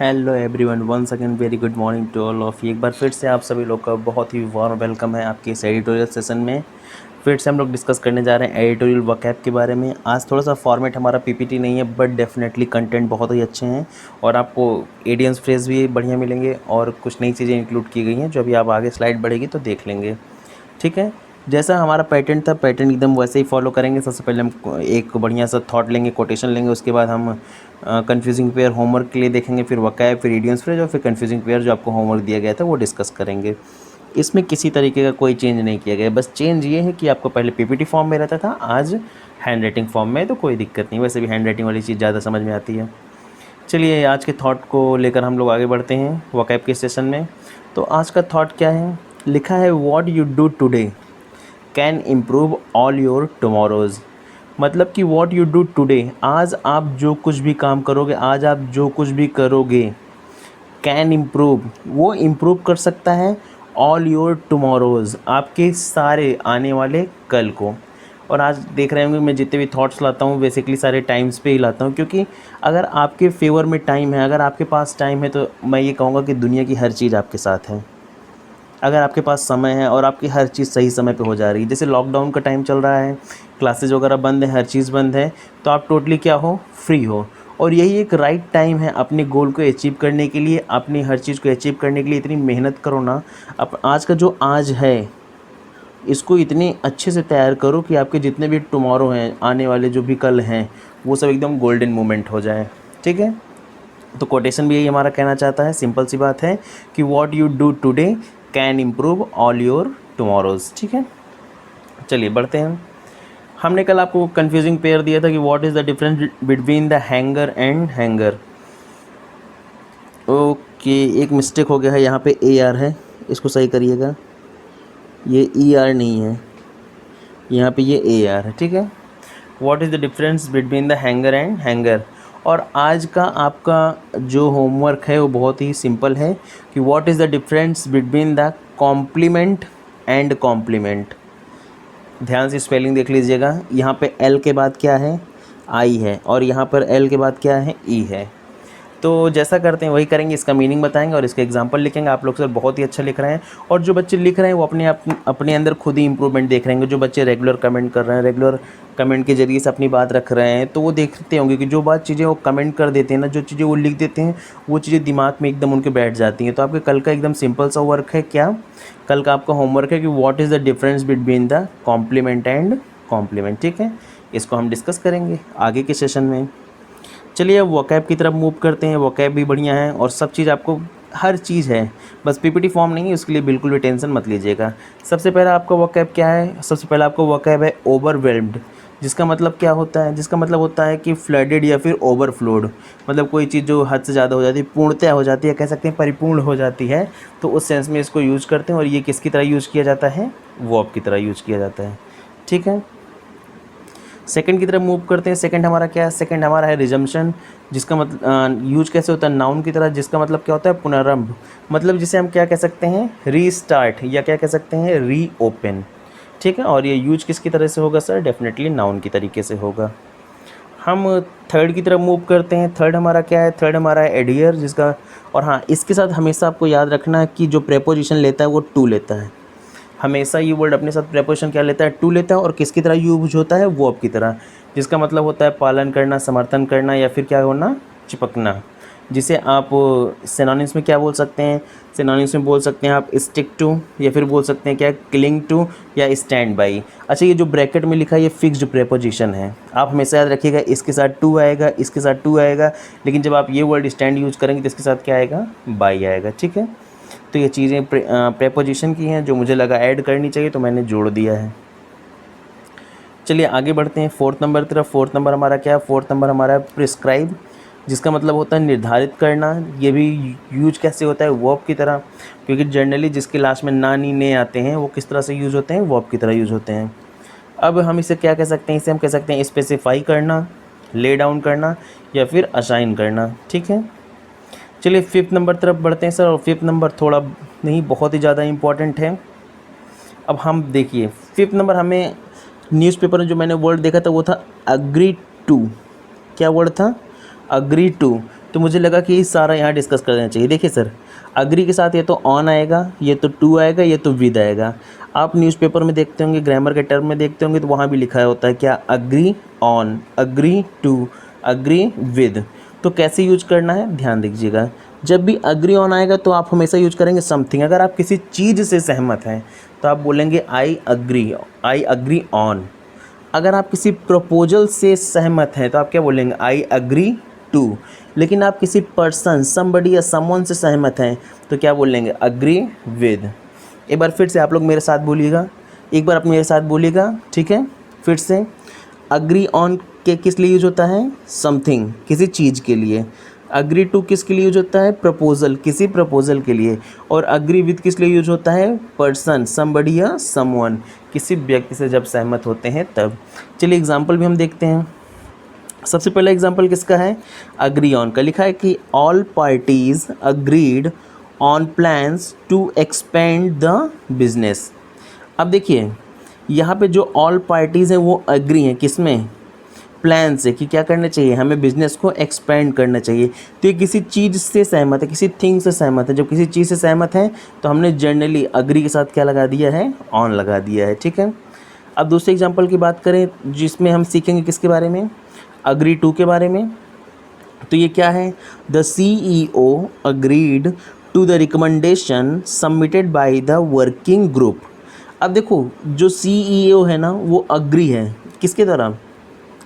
Hello everyone, once again very good morning to all of you. एक बार फिर से आप सभी लोग का बहुत ही वार्म वेलकम है आपके इस एडिटोरियल सेशन में। फिर से हम लोग डिस्कस करने जा रहे हैं एडिटोरियल वोकैब के बारे में। आज थोड़ा सा फॉर्मेट हमारा पीपीटी नहीं है, बट डेफिनेटली कंटेंट बहुत ही अच्छे हैं और आपको एडियंस फ्रेज भी बढ़िया मिलेंगे और कुछ नई चीज़ें इंक्लूड की गई हैं जो अभी आप आगे स्लाइड बढ़ेगी तो देख लेंगे। ठीक है, जैसा हमारा पैटर्न था, पैटर्न एकदम वैसे ही फॉलो करेंगे। सबसे पहले हम एक बढ़िया सा थॉट लेंगे, कोटेशन लेंगे, उसके बाद हम कन्फ्यूजिंग पेयर होमवर्क के लिए देखेंगे, फिर वोकैब, फिर इडियम्स फ्रेज और फिर कन्फ्यूजिंग पेयर जो आपको होमवर्क दिया गया था वो डिस्कस करेंगे। इसमें किसी तरीके का कोई चेंज नहीं किया गया, बस चेंज ये है कि आपको पहले पीपीटी फॉर्म में रहता था, आज हैंड राइटिंग फॉर्म में, तो कोई दिक्कत नहीं। वैसे भी हैंड राइटिंग वाली चीज़ ज़्यादा समझ में आती है। चलिए आज के थॉट को लेकर हम लोग आगे बढ़ते हैं वोकैब के सेशन में। तो आज का थॉट क्या है, लिखा है what you do today can improve all your tomorrows. मतलब कि व्हाट यू डू टुडे, आज आप जो कुछ भी काम करोगे, आज आप जो कुछ भी करोगे, कैन इम्प्रूव, वो इम्प्रूव कर सकता है ऑल योर टुमारोज़, आपके सारे आने वाले कल को। और आज देख रहे होंगे मैं जितने भी थॉट्स लाता हूँ बेसिकली सारे टाइम्स पे ही लाता हूँ, क्योंकि अगर आपके फेवर में टाइम है, अगर आपके पास टाइम है, तो मैं ये कहूँगा कि दुनिया की हर चीज़ आपके साथ है। अगर आपके पास समय है और आपकी हर चीज़ सही समय पे हो जा रही है, जैसे लॉकडाउन का टाइम चल रहा है, क्लासेज वगैरह बंद है, हर चीज़ बंद है, तो आप टोटली क्या हो, फ्री हो। और यही एक राइट टाइम है अपने गोल को अचीव करने के लिए, अपनी हर चीज़ को अचीव करने के लिए इतनी मेहनत करो ना। आज का जो आज है इसको इतने अच्छे से तैयार करो कि आपके जितने भी टुमारो हैं, आने वाले जो भी कल हैं, वो सब एकदम गोल्डन मोमेंट हो जाए। ठीक है, तो कोटेशन भी यही हमारा कहना चाहता है, सिंपल सी बात है कि what you do today can improve all your tomorrows. ठीक है, चलिए बढ़ते हैं। हमने कल आपको कंफ्यूजिंग पेयर दिया था कि what is the difference between the hanger and hanger. Okay, एक मिस्टेक हो गया है, यहाँ पे ए आर है, इसको सही करिएगा, ये ई आर नहीं है, यहाँ पे ये ए आर है। ठीक है, what is the difference between the hanger and hanger. और आज का आपका जो होमवर्क है वो बहुत ही सिंपल है कि what is the difference between the complement and compliment. ध्यान से स्पेलिंग देख लीजिएगा, यहाँ पे एल के बाद क्या है, आई है, और यहाँ पर एल के बाद क्या है, ई है। तो जैसा करते हैं वही करेंगे, इसका मीनिंग बताएंगे और इसका एग्जांपल लिखेंगे। आप लोग सर बहुत ही अच्छा लिख रहे हैं, और जो बच्चे लिख रहे हैं वो अपने अंदर खुद ही इंप्रूवमेंट देख रहे हैं। जो बच्चे रेगुलर कमेंट कर रहे हैं, रेगुलर कमेंट के जरिए से अपनी बात रख रहे हैं, तो वो देखते होंगे कि जो बात चीज़ें वो कमेंट कर देते हैं ना, जो चीज़ें वो लिख देते हैं, वो चीज़ें दिमाग में एकदम उनके बैठ जाती हैं। तो आपके कल का एकदम सिंपल सा वर्क है, क्या कल का आपका होमवर्क है कि what is the difference between the complement and compliment. ठीक है, इसको हम डिस्कस करेंगे आगे के सेशन में। चलिए अब वोकैब की तरफ मूव करते हैं। वोकैब भी बढ़िया है और सब चीज़ आपको, हर चीज़ है, बस पीपीटी फॉर्म नहीं है, उसके लिए बिल्कुल भी टेंशन मत लीजिएगा। सबसे पहला आपका वोकैब क्या है, सबसे पहला आपका वोकैब है ओवरवेल्म्ड। जिसका मतलब क्या होता है, जिसका मतलब होता है कि फ्लडेड या फिर ओवरफ्लोड, मतलब कोई चीज़ जो हद से ज़्यादा हो जाती है, पूर्णतया हो जाती है, कह सकते हैं परिपूर्ण हो जाती है, तो उस सेंस में इसको यूज़ करते हैं। और ये किसकी तरह यूज़ किया जाता है, वर्ब की तरह यूज़ किया जाता है। ठीक है, सेकंड की तरफ मूव करते हैं। सेकंड हमारा क्या है, सेकंड हमारा है रिजम्पशन, जिसका मतलब यूज कैसे होता है, नाउन की तरह, जिसका मतलब क्या होता है, पुनरारंभ। मतलब जिसे हम क्या कह सकते हैं, रीस्टार्ट, या क्या कह सकते हैं, रीओपन। ठीक है, और ये यूज किसकी तरह से होगा सर, डेफिनेटली नाउन की तरीके से होगा। हम थर्ड की तरफ मूव करते हैं। थर्ड हमारा क्या है, थर्ड हमारा है एडियर, जिसका, और हाँ इसके साथ हमेशा आपको याद रखना है कि जो प्रेपोजिशन लेता है वो टू लेता है। हमेशा ये वर्ड अपने साथ प्रेपोजिशन क्या लेता है, टू लेता है, और किसकी तरह यूज होता है, वर्ब की तरह, जिसका मतलब होता है पालन करना, समर्थन करना, या फिर क्या होना, चिपकना। जिसे आप सिनोनिम्स में क्या बोल सकते हैं, सिनोनिम्स में बोल सकते हैं आप स्टिक टू, या फिर बोल सकते हैं क्या, क्लिंग टू, या स्टैंड बाई। अच्छा, ये जो ब्रैकेट में लिखा है ये फिक्स्ड प्रेपोजिशन है, आप हमेशा याद रखिएगा, इसके साथ टू आएगा, इसके साथ टू आएगा, लेकिन जब आप ये वर्ड स्टैंड यूज करेंगे तो इसके साथ क्या आएगा, बाई आएगा। ठीक है, तो ये चीज़ें प्रेपोजिशन की हैं जो मुझे लगा ऐड करनी चाहिए, तो मैंने जोड़ दिया है। चलिए आगे बढ़ते हैं फोर्थ नंबर तरफ। फोर्थ नंबर हमारा क्या है, फोर्थ नंबर हमारा है प्रिस्क्राइब, जिसका मतलब होता है निर्धारित करना। ये भी यूज कैसे होता है, वर्ब की तरह, क्योंकि जनरली जिसके लास्ट में ना नी ने आते हैं वो किस तरह से यूज़ होते हैं, वर्ब की तरह यूज़ होते हैं। अब हम इसे क्या कह सकते हैं, इसे हम कह सकते हैं स्पेसिफाई करना, ले डाउन करना, या फिर असाइन करना। ठीक है, चलिए फिफ्थ नंबर तरफ बढ़ते हैं सर, और फिफ्थ नंबर थोड़ा नहीं, बहुत ही ज़्यादा इम्पॉर्टेंट है। अब हम देखिए फिफ्थ नंबर, हमें न्यूज़पेपर में जो मैंने वर्ड देखा था वो था अग्री टू। क्या वर्ड था, अग्री टू। तो मुझे लगा कि सारा यहाँ डिस्कस कर देना चाहिए। देखिए सर, अग्री के साथ ये तो ऑन आएगा, ये तो टू आएगा, ये तो विद आएगा। आप न्यूज़पेपर में देखते होंगे, ग्रामर के टर्म में देखते होंगे, तो वहाँ भी लिखा होता है क्या, agree on, agree to, agree with. तो कैसे यूज करना है ध्यान दीजिएगा। जब भी अग्री ऑन आएगा तो आप हमेशा यूज करेंगे समथिंग। अगर आप किसी चीज़ से सहमत हैं तो आप बोलेंगे आई अग्री ऑन। अगर आप किसी प्रपोजल से सहमत हैं तो आप क्या बोलेंगे, आई अग्री टू। लेकिन आप किसी पर्सन, समबडी या समवन से सहमत हैं तो क्या बोलेंगे, अग्री विद। एक बार फिर से आप लोग मेरे साथ बोलिएगा, एक बार आप मेरे साथ बोलिएगा, ठीक है। फिर से, अग्री ऑन के किस लिए यूज होता है, समथिंग, किसी चीज़ के लिए। अग्री टू किसके लिए यूज होता है, प्रपोजल, किसी प्रपोजल के लिए। और अग्री विद किस लिए यूज होता है, पर्सन, समबडी या समवन, किसी व्यक्ति से जब सहमत होते हैं तब। चलिए एग्जाम्पल भी हम देखते हैं। सबसे पहला एग्जाम्पल किसका है, अग्री ऑन का। लिखा है कि all parties agreed on plans to expand the business. अब देखिए यहाँ पे जो ऑल पार्टीज़ हैं वो अग्री हैं किसमें, प्लान से, कि क्या करना चाहिए, हमें बिज़नेस को एक्सपेंड करना चाहिए। तो ये किसी चीज़ से सहमत है, किसी थिंग से सहमत है। जब किसी चीज़ से सहमत है तो हमने जनरली अग्री के साथ क्या लगा दिया है, ऑन लगा दिया है, ठीक है। अब दूसरे एग्जांपल की बात करें जिसमें हम सीखेंगे किसके बारे में, अग्री टू के बारे में। तो ये क्या है, the CEO agreed to the recommendation submitted by the working group. अब देखो जो CEO है ना वो अग्री है किसके द्वारा,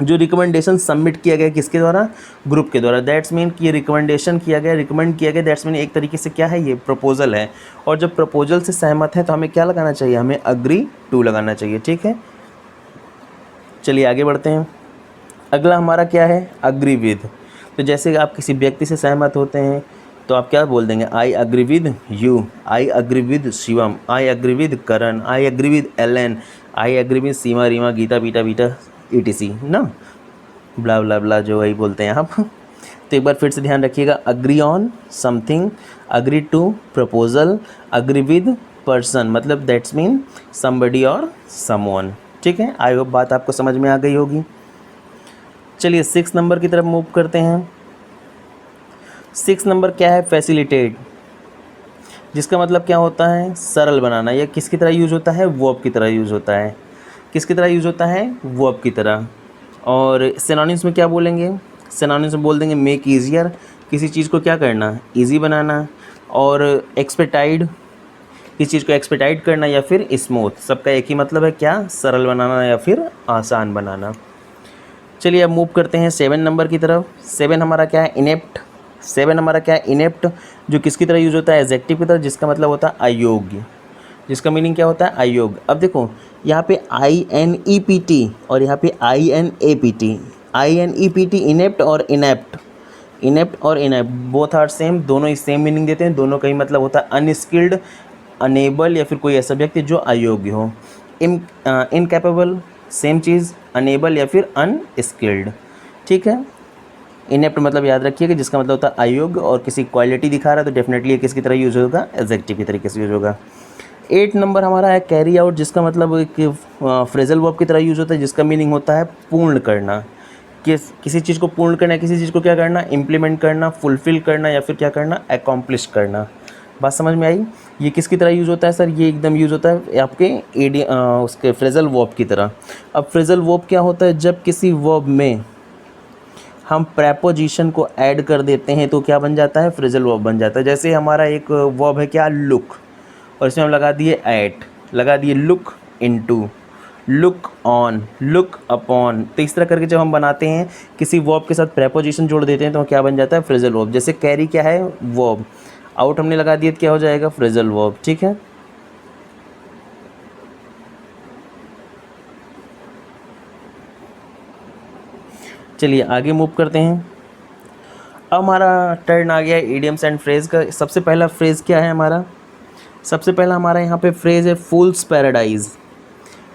जो रिकमेंडेशन सबमिट किया गया किसके द्वारा, ग्रुप के द्वारा। दैट्स मीन कि ये रिकमेंडेशन किया गया, रिकमेंड किया गया, दैट्स मीन एक तरीके से क्या है, ये प्रपोजल है। और जब प्रपोजल से सहमत है तो हमें क्या लगाना चाहिए, हमें अग्री टू लगाना चाहिए, ठीक है। चलिए आगे बढ़ते हैं। अगला हमारा क्या है, अग्री विद। तो जैसे आप किसी व्यक्ति से सहमत होते हैं तो आप क्या बोल देंगे, I agree with you, I agree with Shivam, I agree with Karan, I agree with Alan, I agree with Seema, Reema, Geeta, बीटा, बीटा, ETC ना, ब्ला ब्ला ब्ला जो वही बोलते हैं आप। तो एक बार फिर से ध्यान रखिएगा, agree on something, agree to proposal, agree with person, मतलब दैट्स मीन समबडी और समवन, ठीक है। आई होप बात आपको समझ में आ गई होगी। चलिए 6 नंबर की तरफ मूव करते हैं। 6 नंबर क्या है, फैसिलिटेट, जिसका मतलब क्या होता है, सरल बनाना। यह किसकी तरह यूज होता है, वर्ब की तरह यूज होता है। किसकी तरह यूज होता है, वर्ब की तरह। और सिनोनिम्स में क्या बोलेंगे, सिनोनिम्स में बोल देंगे मेक ईजियर, किसी चीज़ को क्या करना, ईजी बनाना। और एक्सपेटाइड, किसी चीज़ को एक्सपेटाइड करना, या फिर स्मूथ, सबका एक ही मतलब है क्या, सरल बनाना या फिर आसान बनाना। चलिए अब मूव करते हैं 7 नंबर की तरफ। 7 हमारा क्या है, इनेप्ट। 7 हमारा क्या है, इनेप्ट, जो किसकी तरह यूज होता है, एडजेक्टिव की तरह, जिसका मतलब होता है अयोग्य, जिसका मीनिंग क्या होता है, अयोग्य। अब देखो यहाँ पे INEPT और यहाँ पे INAPT, INEPT इनेप्ट और इनेप्ट, इनेप्ट और इनेप्ट बोथ आर सेम, दोनों ही सेम मीनिंग देते हैं। दोनों का ही मतलब होता है अनस्किल्ड, अनेबल, या फिर कोई ऐसा व्यक्ति जो अयोग्य हो। इनकैपेबल सेम चीज़, अनेबल या फिर अनस्किल्ड, ठीक है। इनेप्ट मतलब याद रखिएगा जिसका मतलब होता है अयोग्य और किसी क्वालिटी दिखा रहा है तो डेफिनेटली ये किसकी तरह यूज होगा, एडजेक्टिव की तरीके से यूज होगा। 8 नंबर हमारा है कैरी आउट, जिसका मतलब एक फ्रेजल वर्ब की तरह यूज होता है, जिसका मीनिंग होता है पूर्ण करना। किसी चीज़ को पूर्ण करना, किसी चीज़ को क्या करना, इम्प्लीमेंट करना, फुलफिल करना, या फिर क्या करना, अकॉम्प्लिश करना। बात समझ में आई। ये किसकी तरह यूज़ होता है सर, ये एकदम यूज़ होता है आपके उसके फ्रेजल वर्ब की तरह। अब फ्रेजल वर्ब क्या होता है, जब किसी वर्ब में हम प्रेपोजिशन को ऐड कर देते हैं तो क्या बन जाता है, फ्रेजल वर्ब बन जाता है। जैसे हमारा एक वर्ब है क्या, लुक, और इसमें हम लगा दिए एट, लगा दिए look into, look on, look upon. तो इस तरह करके जब हम बनाते हैं किसी वर्ब के साथ प्रेपोजिशन जोड़ देते हैं तो क्या बन जाता है, फ्रेजल वर्ब। जैसे कैरी क्या है, वर्ब, आउट हमने लगा दिया तो क्या हो जाएगा, फ्रेजल वर्ब, ठीक है। चलिए आगे मूव करते हैं। अब हमारा टर्न आ गया है इडियम्स एंड फ्रेज का। सबसे पहला फ्रेज क्या है हमारा, सबसे पहला हमारा यहाँ पे फ्रेज है फूल्स पैराडाइज।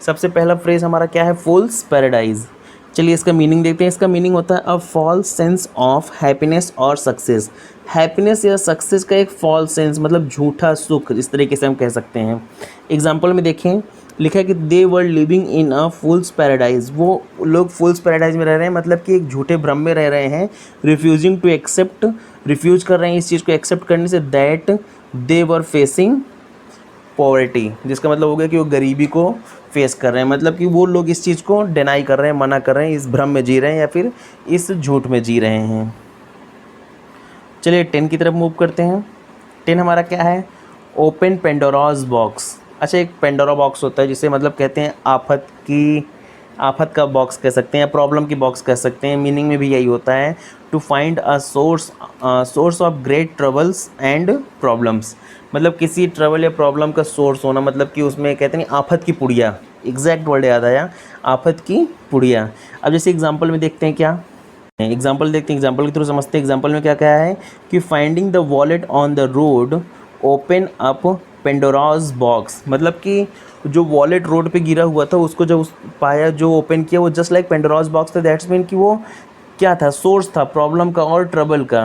सबसे पहला फ्रेज हमारा क्या है, फूल्स पैराडाइज। चलिए इसका मीनिंग देखते हैं। इसका मीनिंग होता है a false sense of happiness और सक्सेस। हैप्पीनेस या सक्सेस का एक फॉल्स सेंस मतलब झूठा सुख, इस तरीके से हम कह सकते हैं। एग्जाम्पल में देखें, लिखा है कि दे were living in a fools paradise, वो लोग फूल्स पैराडाइज में रह रहे हैं, मतलब कि एक झूठे भ्रम में रह रहे हैं। रिफ्यूजिंग टू एक्सेप्ट, रिफ्यूज कर रहे हैं इस चीज़ को एक्सेप्ट करने से, that they were facing poverty, जिसका मतलब हो गया कि वो गरीबी को फेस कर रहे हैं, मतलब कि वो लोग इस चीज़ को डिनाई कर रहे हैं, मना कर रहे हैं, इस भ्रम में जी रहे हैं या फिर इस झूठ में जी रहे हैं। चलिए 10 की तरफ मूव करते हैं। 10 हमारा क्या है, ओपन पेंडोराज बॉक्स। अच्छा, एक पेंडोरा बॉक्स होता है जिसे मतलब कहते हैं आफत का बॉक्स कह सकते हैं या प्रॉब्लम की बॉक्स कह सकते हैं, मीनिंग में भी यही होता है। To find a source of great troubles and problems, मतलब किसी ट्रबल या प्रॉब्लम का सोर्स होना, मतलब कि उसमें कहते हैं आफत की पुड़िया, एग्जैक्ट वर्ड याद आया, आफत की पुड़िया। अब जैसे एग्जाम्पल में देखते हैं, क्या एग्जाम्पल देखते हैं, एग्जाम्पल के थ्रू समझते हैं। एग्जाम्पल में क्या क्या है कि finding the wallet on the road open up Pandora's box, मतलब कि जो वॉलेट रोड पे गिरा हुआ था उसको जब पाया, जो ओपन किया, वो जस्ट लाइक पेंडोराज बॉक्स था। दैट्स मीन कि वो क्या था, सोर्स था प्रॉब्लम का और ट्रबल का।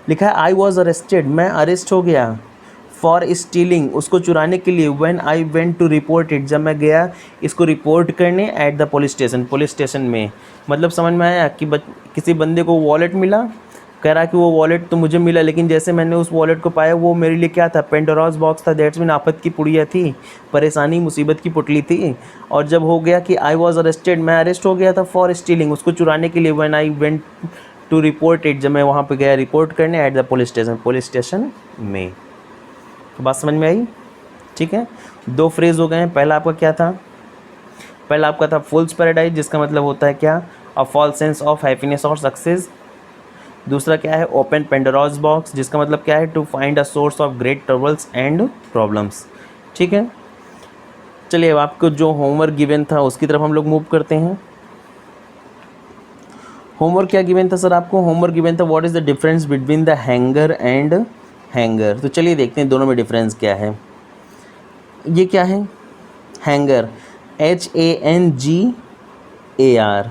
लिखा है आई वॉज अरेस्टेड, मैं अरेस्ट हो गया, फॉर स्टीलिंग, उसको चुराने के लिए, when I went to report it, जब मैं गया इसको रिपोर्ट करने, एट द पुलिस स्टेशन में। मतलब समझ में आया कि किसी बंदे को वॉलेट मिला, कह रहा कि वो वॉलेट तो मुझे मिला, लेकिन जैसे मैंने उस वॉलेट को पाया वो मेरे लिए क्या था, पेंडोराज बॉक्स था। दैट्स मीन आफत की पुड़िया थी, परेशानी मुसीबत की पुतली थी। और जब हो गया कि आई वॉज अरेस्टेड, मैं अरेस्ट हो गया था, फॉर स्टीलिंग, उसको चुराने के लिए, when I went to report it, जब मैं वहाँ पे गया रिपोर्ट करने, एट द पुलिस स्टेशन में। तो बात समझ में आई, ठीक है। 2 फ्रेज हो गए हैं। पहला आपका क्या था, पहला आपका था फूल्स पैराडाइज, जिसका मतलब होता है क्या, a false sense of happiness और सक्सेस। दूसरा क्या है, ओपन पेंडोराज बॉक्स, जिसका मतलब क्या है, to find a source of great troubles and problems. ठीक है, चलिए अब आपको जो होमवर्क गिवन था उसकी तरफ हम लोग मूव करते हैं। होमवर्क क्या गिवन था सर आपको, होमवर्क गिवन था what is the difference between the hanger and hanger. तो चलिए देखते हैं दोनों में डिफरेंस क्या है। ये क्या है, हैंगर, HANGAR, HANGAR,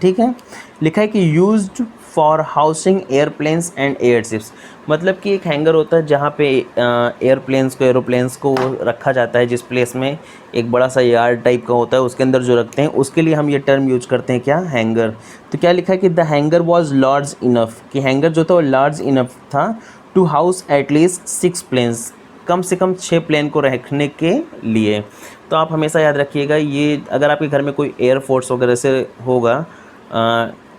ठीक है। लिखा है कि used for housing airplanes and airships, मतलब कि एक हैंगर होता है जहाँ पे एरोप्लेन्स को रखा जाता है, जिस प्लेस में एक बड़ा सा यार्ड टाइप का होता है उसके अंदर जो रखते हैं, उसके लिए हम ये टर्म यूज करते हैं, क्या, हैंगर। तो क्या लिखा है कि the hanger was large enough, कि हैंगर जो था वो लार्ज इनफ था, टू हाउस एटलीस्ट 6 प्लेन्स, कम से कम 6 प्लेन को रखने के लिए। तो आप हमेशा याद रखिएगा, ये अगर आपके घर में कोई एयरफोर्स वगैरह से होगा,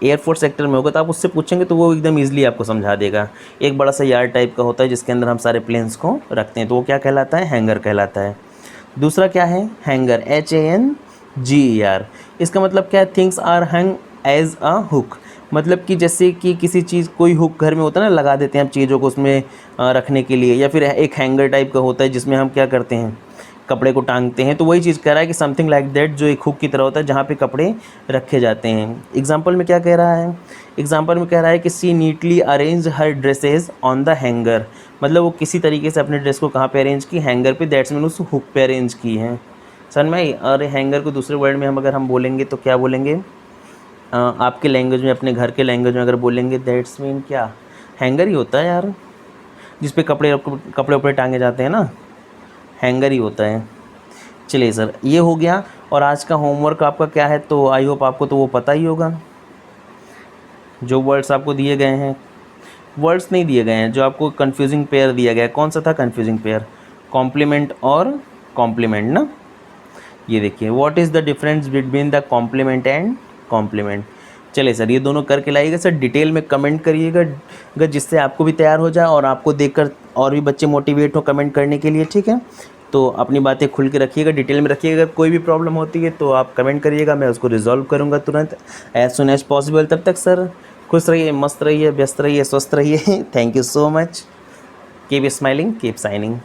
एयरफोर्स सेक्टर में होगा, तो आप उससे पूछेंगे तो वो एकदम ईजिली आपको समझा देगा। एक बड़ा सा यार्ड टाइप का होता है जिसके अंदर हम सारे प्लेन्स को रखते हैं, तो वो क्या कहलाता है, हैंगर कहलाता है। दूसरा क्या है, हैंगर, HANGER, इसका मतलब क्या है, things are hang as a hook, मतलब कि जैसे कि किसी चीज़, कोई हुक घर में होता है ना, लगा देते हैं हम चीज़ों को उसमें रखने के लिए, या फिर एक हैंगर टाइप का होता है जिसमें हम क्या करते हैं, कपड़े को टांगते हैं। तो वही चीज़ कह रहा है कि समथिंग लाइक दैट, जो एक हुक की तरह होता है जहाँ पे कपड़े रखे जाते हैं। एग्जाम्पल में क्या कह रहा है, एग्जाम्पल में कह रहा है कि see neatly arrange her dresses on the hanger, मतलब वो किसी तरीके से अपने ड्रेस को कहाँ पे अरेंज की, हैंगर पे, दैट्स मीन उस हुक पे अरेंज की है। सन में, और हैंगर को दूसरे वर्ड में हम अगर हम बोलेंगे तो क्या बोलेंगे, आपके लैंग्वेज में, अपने घर के लैंग्वेज में अगर बोलेंगे, दैट्स मीन क्या, हैंगर ही होता है यार, जिस पे कपड़े उपड़े टांगे जाते हैं ना, हैंगर ही होता है। चलिए सर, ये हो गया। और आज का होमवर्क आपका क्या है, तो आई होप आपको तो वो पता ही होगा, जो वर्ड्स आपको दिए गए हैं, वर्ड्स नहीं दिए गए हैं, जो आपको कन्फ्यूजिंग पेयर दिया गया है, कौन सा था कन्फ्यूजिंग पेयर, कॉम्प्लीमेंट और कॉम्प्लीमेंट ना। ये देखिए, what is the difference between the complement and compliment. चलिए सर, ये दोनों करके लाइएगा सर, डिटेल में कमेंट करिएगा, जिससे आपको भी तैयार हो जाए और आपको देखकर और भी बच्चे मोटिवेट हो कमेंट करने के लिए, ठीक है। तो अपनी बातें खुल के रखिएगा, डिटेल में रखिएगा, कोई भी प्रॉब्लम होती है तो आप कमेंट करिएगा, मैं उसको रिजॉल्व करूँगा तुरंत, एज सुन एज पॉसिबल। तब तक सर खुश रहिए, मस्त रहिए, व्यस्त रहिए, स्वस्थ रहिए। Thank you so much, keep smiling, keep signing.